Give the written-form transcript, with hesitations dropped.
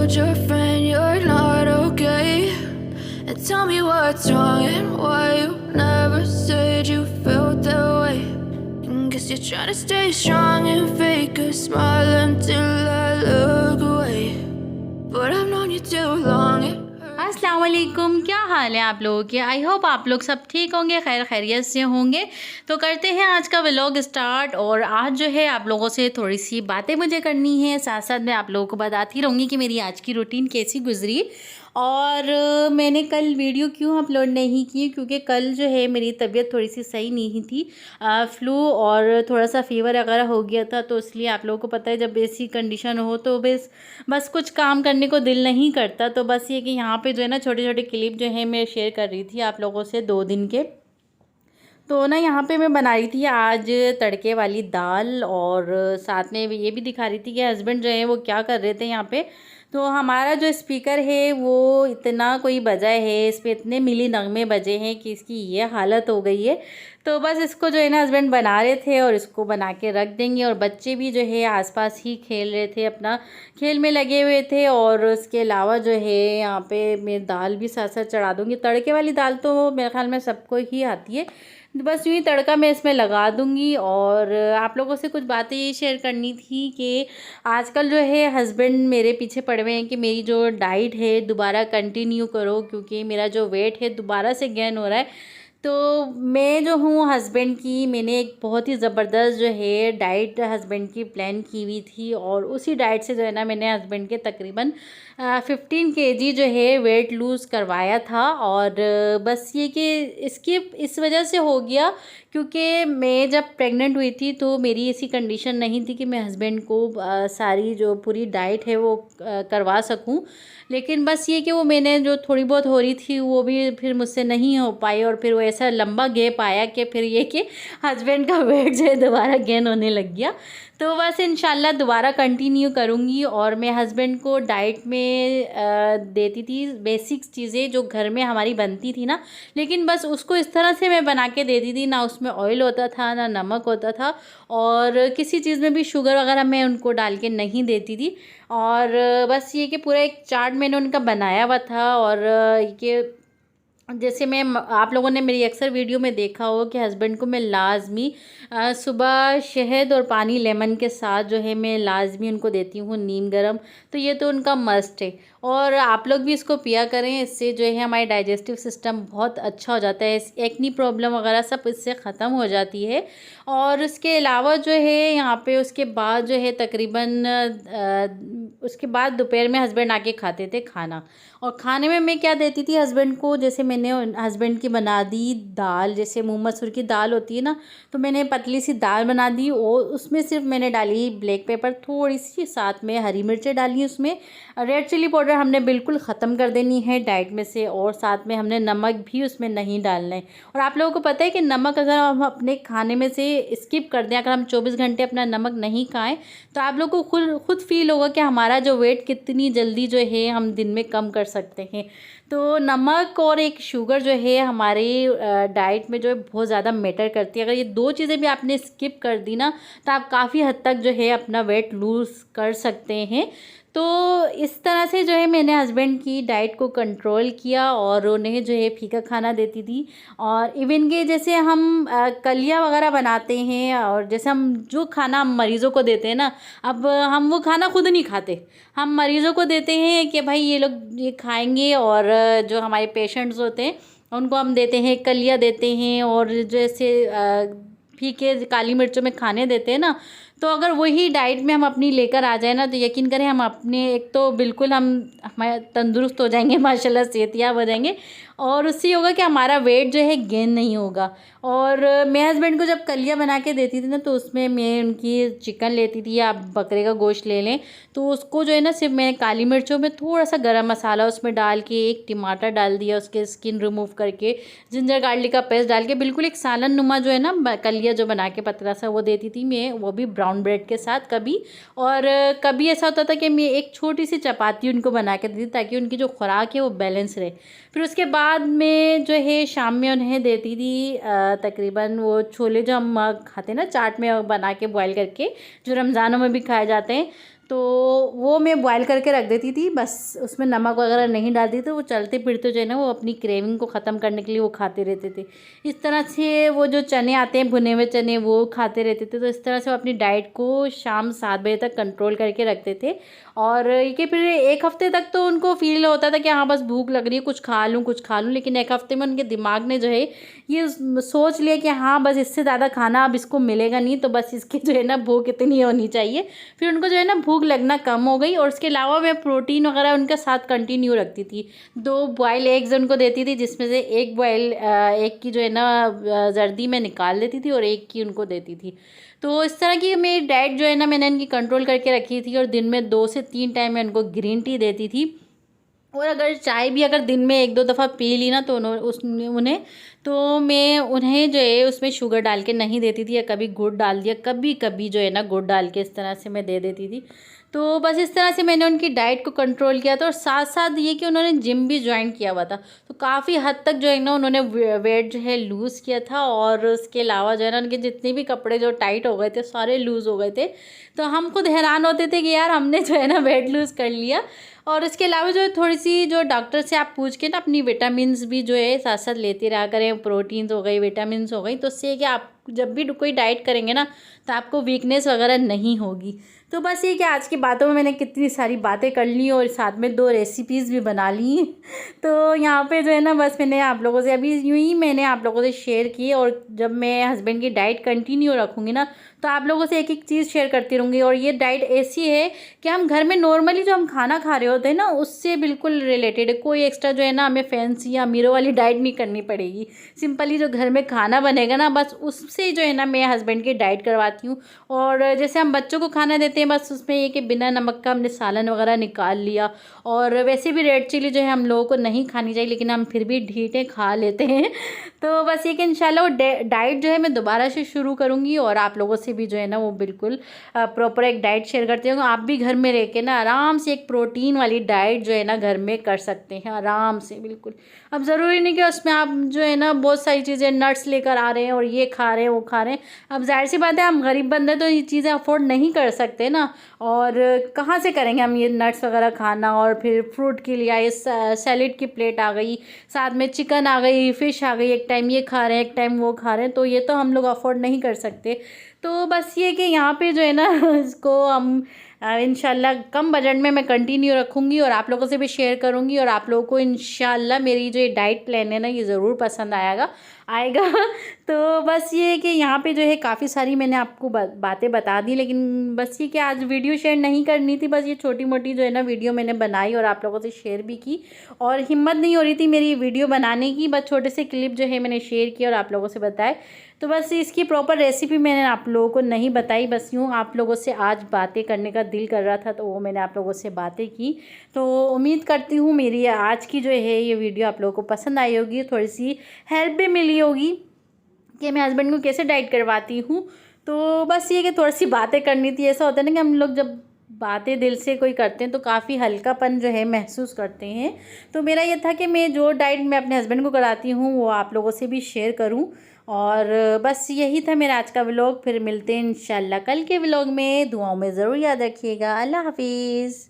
told your friend you're not okay, and tell me what's wrong and why you never said you felt that way. And guess you're trying to stay strong and fake a smile until I look away, but I've known you too long. अस्सलाम वालेकुम, क्या हाल है आप लोगों के। I hope आप लोग सब ठीक होंगे, खैर खैरियत से होंगे। तो करते हैं आज का व्लॉग स्टार्ट। और आज जो है आप लोगों से थोड़ी सी बातें मुझे करनी है, साथ साथ मैं आप लोगों को बताती रहूँगी कि मेरी आज की रूटीन कैसी गुजरी। और मैंने कल वीडियो क्यों अपलोड नहीं की, क्योंकि कल जो है मेरी तबीयत थोड़ी सी सही नहीं थी, फ्लू और थोड़ा सा फीवर वगैरह हो गया था। तो इसलिए आप लोगों को पता है जब ऐसी कंडीशन हो तो बस कुछ काम करने को दिल नहीं करता। तो बस ये कि यहाँ पे जो है ना छोटे छोटे क्लिप जो है मैं शेयर कर रही थी आप लोगों से 2 दिन के। तो ना यहाँ पे मैं बना रही थी आज तड़के वाली दाल, और साथ में ये भी दिखा रही थी कि हस्बैंड जो है वो क्या कर रहे थे यहाँ पे। तो हमारा जो स्पीकर है वो इतना कोई बजा है, इस पर इतने मिली नगमे बजे हैं कि इसकी ये हालत हो गई है। तो बस इसको जो है ना हस्बैंड बना रहे थे और इसको बना के रख देंगे। और बच्चे भी जो है आसपास ही खेल रहे थे, अपना खेल में लगे हुए थे। और उसके अलावा जो है यहाँ पे मैं दाल भी साथ साथ चढ़ा दूँगी। तड़के वाली दाल तो मेरे ख्याल में सबको ही आती है, बस यूँ ही तड़का मैं इसमें लगा दूँगी। और आप लोगों से कुछ बातें ये शेयर करनी थी कि आजकल जो है हस्बैंड मेरे पीछे पड़े हुए हैं कि मेरी जो डाइट है दोबारा कंटिन्यू करो, क्योंकि मेरा जो वेट है दोबारा से गेन हो रहा है। तो मैं जो हूँ हस्बैंड की, मैंने एक बहुत ही ज़बरदस्त जो है डाइट हस्बैंड की प्लान की हुई थी, और उसी डाइट से जो है ना मैंने हस्बैंड के तकरीबन 15 केजी जो है वेट लूज़ करवाया था। और बस ये कि इसकी इस वजह से हो गया क्योंकि मैं जब प्रेग्नेंट हुई थी तो मेरी ऐसी कंडीशन नहीं थी कि मैं हस्बैंड को सारी जो पूरी डाइट है वो करवा सकूं। लेकिन बस ये कि वो मैंने जो थोड़ी बहुत हो रही थी वो भी फिर मुझसे नहीं हो पाई, और फिर वो ऐसा लंबा गैप आया कि फिर ये कि हस्बैंड का वेट जो है दोबारा गेन होने लग गया। तो बस इंशाल्लाह दोबारा कंटिन्यू करूँगी। और मैं हस्बैंड को डाइट में देती थी बेसिक्स चीज़ें जो घर में हमारी बनती थी ना, लेकिन बस उसको इस तरह से मैं बना के देती थी, ना उसमें ऑयल होता था ना नमक होता था, और किसी चीज़ में भी शुगर वगैरह मैं उनको डाल के नहीं देती थी। और बस ये कि पूरा एक चार्ट मैंने उनका बनाया हुआ था। और ये जैसे मैं आप लोगों ने मेरी अक्सर वीडियो में देखा हो कि हस्बैंड को मैं लाजमी सुबह शहद और पानी लेमन के साथ जो है मैं लाजमी उनको देती हूँ नीम गरम। तो ये तो उनका मस्ट है, और आप लोग भी इसको पिया करें। इससे जो है हमारे डाइजेस्टिव सिस्टम बहुत अच्छा हो जाता है, एक्नी प्रॉब्लम वगैरह सब इससे ख़त्म हो जाती है। और उसके अलावा जो है यहाँ पे उसके बाद जो है तकरीबन उसके बाद दोपहर में हस्बैंड आके खाते थे खाना। और खाने में मैं क्या देती थी हस्बैंड को, जैसे मैंने हस्बैंड की बना दी दाल, जैसे मूंग मसूर की दाल होती है ना, तो मैंने पतली सी दाल बना दी और उसमें सिर्फ मैंने डाली ब्लैक पेपर थोड़ी सी, साथ में हरी मिर्चें डाली उसमें। रेड चिली पाउडर हमने बिल्कुल ख़त्म कर देनी है डाइट में से, और साथ में हमने नमक भी उसमें नहीं डालना है। और आप लोगों को पता है कि नमक अगर हम अपने खाने में से स्किप कर दें, अगर हम 24 घंटे अपना नमक नहीं खाएं, तो आप लोगों को खुद फील होगा कि हमारा जो वेट कितनी जल्दी जो है हम दिन में कम कर सकते हैं। तो नमक और एक शुगर जो है हमारी डाइट में जो है बहुत ज़्यादा मैटर करती है। अगर ये 2 चीज़ें भी आपने स्किप कर दी ना, तो आप काफ़ी हद तक जो है अपना वेट लूज़ कर सकते हैं। तो इस तरह से जो है मैंने हस्बैंड की डाइट को कंट्रोल किया, और उन्हें जो है फीका खाना देती थी। और इवन के जैसे हम कलिया वगैरह बनाते हैं, और जैसे हम जो खाना हम मरीज़ों को देते हैं ना, अब हम वो खाना खुद नहीं खाते, हम मरीज़ों को देते हैं कि भाई ये लोग ये खाएंगे। और जो हमारे पेशेंट्स होते हैं उनको हम देते हैं कलिया देते हैं, और जैसे फीके काली मिर्चों में खाने देते हैं ना। तो अगर वही डाइट में हम अपनी लेकर आ जाए ना, तो यकीन करें हम अपने एक तो बिल्कुल हम हमारे तंदुरुस्त हो जाएंगे, माशाल्लाह सेहतियाब हो जाएंगे, और उससे होगा कि हमारा वेट जो है गेन नहीं होगा। और मैं हस्बैंड को जब कलिया बना के देती थी ना, तो उसमें मैं उनकी चिकन लेती थी या बकरे का गोश्त ले लें, तो उसको जो है ना सिर्फ मैं काली मिर्चों में थोड़ा सा गरम मसाला उसमें डाल के, एक टमाटर डाल दिया उसके स्किन रिमूव करके, जिंजर गार्लिक का पेस्ट डाल के, बिल्कुल एक सालन नुमा जो है ना कलिया जो बना के पतला सा वो देती थी मैं, वो भी ब्राउन ब्रेड के साथ कभी। और कभी ऐसा होता था कि मैं एक छोटी सी चपाती उनको बना के देती ताकि उनकी जो खुराक है वो बैलेंस रहे। फिर उसके बाद में जो है शाम में उन्हें देती थी तकरीबन वो छोले जो हम खाते हैं ना चाट में बना के बॉयल करके, जो रमज़ानों में भी खाए जाते हैं। तो वो मैं बॉयल करके रख देती थी, बस उसमें नमक वगैरह नहीं डालती, तो वो चलते फिरते जो है ना वो अपनी क्रेविंग को ख़त्म करने के लिए वो खाते रहते थे। इस तरह से वो जो चने आते हैं भुने हुए चने वो खाते रहते थे। तो इस तरह से वो अपनी डाइट को शाम 7 बजे तक कंट्रोल करके रखते थे। और ये फिर 1 हफ़्ते तक तो उनको फ़ील होता था कि हाँ बस भूख लग रही है, कुछ खा लूँ कुछ खा लूँ, लेकिन 1 हफ़्ते में उनके दिमाग ने जो है ये सोच लिया कि हाँ बस इससे ज़्यादा खाना अब इसको मिलेगा नहीं, तो बस इसकी जो है ना भूख इतनी होनी चाहिए। फिर उनको जो है ना भूख लगना कम हो गई। और उसके अलावा मैं प्रोटीन वगैरह उनके साथ कंटिन्यू रखती थी। 2 बॉयल एग्स उनको देती थी, जिसमें से 1 बॉयल एग की जो है ना जर्दी मैं निकाल देती थी और 1 की उनको देती थी। तो इस तरह की मेरी डाइट जो है ना मैंने इनकी कंट्रोल करके रखी थी। और दिन में 2 से 3 टाइम मैं उनको ग्रीन टी देती थी। और अगर चाय भी अगर दिन में 1-2 दफ़ा पी ली ना तो उन्हें तो मैं उन्हें जो है उसमें शुगर डाल के नहीं देती थी, या कभी गुड़ डाल दिया, कभी कभी जो है ना गुड़ डाल के इस तरह से मैं दे देती थी। तो बस इस तरह से मैंने उनकी डाइट को कंट्रोल किया था। और साथ साथ ये कि उन्होंने जिम भी ज्वाइन किया हुआ था, तो काफ़ी हद तक जो है ना उन्होंने वेट जो है लूज़ किया था। और उसके अलावा जो है ना उनके जितने भी कपड़े जो टाइट हो गए थे सारे लूज़ हो गए थे। तो हम खुद हैरान होते थे कि यार हमने जो है ना वेट लूज़ कर लिया। और इसके अलावा जो है थोड़ी सी जो डॉक्टर से आप पूछ के ना अपनी विटामिन्स भी जो है साथ साथ लेते रहा करें। प्रोटीन्स हो गई, विटामिन्स हो गई, तो उससे कि आप जब भी कोई डाइट करेंगे ना तो आपको वीकनेस वगैरह नहीं होगी। तो बस ये कि आज की बातों में मैंने कितनी सारी बातें कर ली और साथ में 2 रेसिपीज़ भी बना ली। तो यहाँ पे जो है ना बस मैंने आप लोगों से अभी यूँ ही मैंने आप लोगों से शेयर की। और जब मैं हस्बैंड की डाइट कंटिन्यू रखूँगी ना तो आप लोगों से एक एक चीज़ शेयर करती रहूँगी। और ये डाइट ऐसी है कि हम घर में नॉर्मली जो हम खाना खा रहे होते हैं ना उससे बिल्कुल रिलेटेड है। कोई एक्स्ट्रा जो है ना हमें फैंसी या अमीरों वाली डाइट नहीं करनी पड़ेगी। सिंपली जो घर में खाना बनेगा ना बस उससे जो है ना मैं हस्बैंड की डाइट करवाती हूँ। और जैसे हम बच्चों को खाना देते हैं बस उसमें ये कि बिना नमक का हमने सालन वगैरह निकाल लिया। और वैसे भी रेड चिली जो है हम लोगों को नहीं खानी चाहिए, लेकिन हम फिर भी ढीठे खा लेते हैं। तो बस ये कि इंशाल्लाह वो डाइट जो है मैं दोबारा से शुरू करूँगी। और आप लोगों से भी जो है ना वो बिल्कुल प्रॉपर एक डाइट शेयर करती हूँ। आप भी घर में रह के ना आराम से एक प्रोटीन वाली डाइट जो है ना घर में कर सकते हैं आराम से बिल्कुल। अब ज़रूरी नहीं कि उसमें आप जो है ना बहुत सारी चीज़ें नट्स लेकर आ रहे हैं और ये खा रहे हैं वो खा रहे हैं। अब जाहिर सी बात है हम गरीब बंदे तो ये चीज़ें अफोर्ड नहीं कर सकते ना। और कहाँ से करेंगे हम ये नट्स वगैरह खाना। और फिर फ्रूट के लिए आए, सैलेड की प्लेट आ गई, साथ में चिकन आ गई, फ़िश आ गई, एक टाइम ये खा रहे हैं एक टाइम वो खा रहे हैं, तो ये तो हम लोग अफोर्ड नहीं कर सकते। तो बस ये कि यहाँ पे जो है ना इसको हम इंशाल्लाह कम बजट में मैं कंटिन्यू रखूँगी और आप लोगों से भी शेयर करूँगी। और आप लोगों को इंशाल्लाह मेरी जो ये डाइट प्लान है ना ये ज़रूर पसंद आएगा। तो बस ये कि यहाँ पे जो है काफ़ी सारी मैंने आपको बातें बता दी, लेकिन बस ये कि आज वीडियो शेयर नहीं करनी थी। बस ये छोटी मोटी जो है ना वीडियो मैंने बनाई और आप लोगों से शेयर भी की। और हिम्मत नहीं हो रही थी मेरी वीडियो बनाने की, बस छोटे से क्लिप जो है मैंने शेयर किया और आप लोगों से बताए। तो बस इसकी प्रॉपर रेसिपी मैंने आप लोगों को नहीं बताई, बस यूँ आप लोगों से आज बातें करने का दिल कर रहा था तो वो मैंने आप लोगों से बातें की। तो उम्मीद करती हूँ मेरी आज की जो है ये वीडियो आप लोगों को पसंद आई होगी, थोड़ी सी हेल्प भी मिली होगी कि मैं हस्बैंड को कैसे डाइट करवाती हूँ। तो बस ये कि थोड़ी सी बातें करनी थी। ऐसा होता है ना कि हम लोग जब बातें दिल से कोई करते हैं तो काफ़ी हल्कापन जो है महसूस करते हैं। तो मेरा ये था कि मैं जो डाइट मैं अपने हस्बैंड को कराती हूँ वो आप लोगों से भी शेयर करूँ। और बस यही था मेरा आज का व्लॉग। फिर मिलते हैं इंशाल्लाह कल के व्लॉग में। दुआओं में ज़रूर याद रखिएगा। अल्लाह हाफिज़।